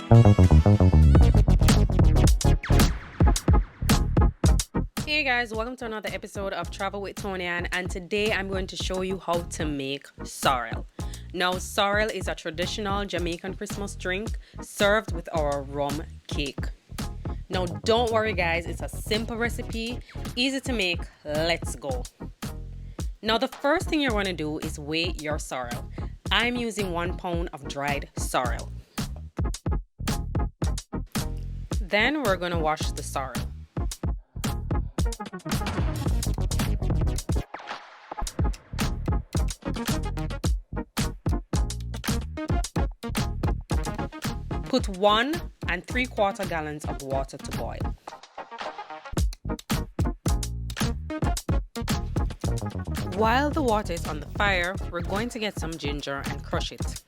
Hey guys, welcome to another episode of Travel with Toniann, and today I'm going to show you how to make sorrel. Now, sorrel is a traditional Jamaican Christmas drink served with our rum cake. Now, don't worry guys, it's a simple recipe, easy to make. Let's go. Now, the first thing you're going to do is weigh your sorrel. I'm using 1 pound of dried sorrel. Then we're going to wash the sorrel. Put 1 3/4 gallons of water to boil. While the water is on the fire, we're going to get some ginger and crush it.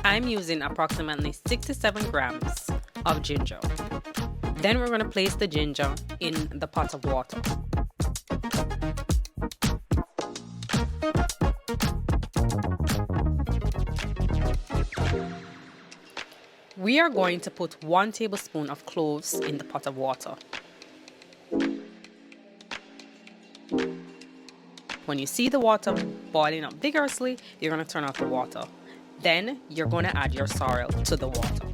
I'm using approximately 6 to 7 grams of ginger. Then we're going to place the ginger in the pot of water. We are going to put 1 tablespoon of cloves in the pot of water. When you see the water boiling up vigorously, you're going to turn off the water. Then you're going to add your sorrel to the water.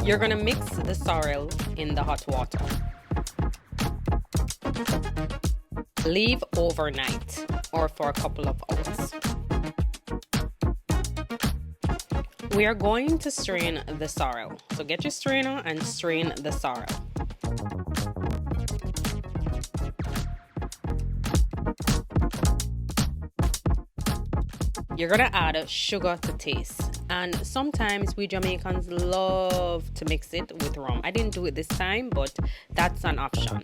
You're going to mix the sorrel in the hot water. Leave overnight or for a couple of hours. We are going to strain the sorrel. So get your strainer and strain the sorrel. You're going to add sugar to taste. And sometimes we Jamaicans love to mix it with rum. I didn't do it this time, but that's an option.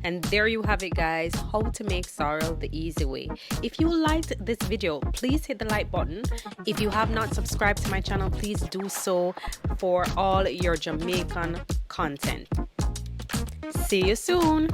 And there you have it guys, how to make sorrel the easy way. If you liked this video, please hit the like button. If you have not subscribed to my channel, please do so for all your Jamaican content. See you soon.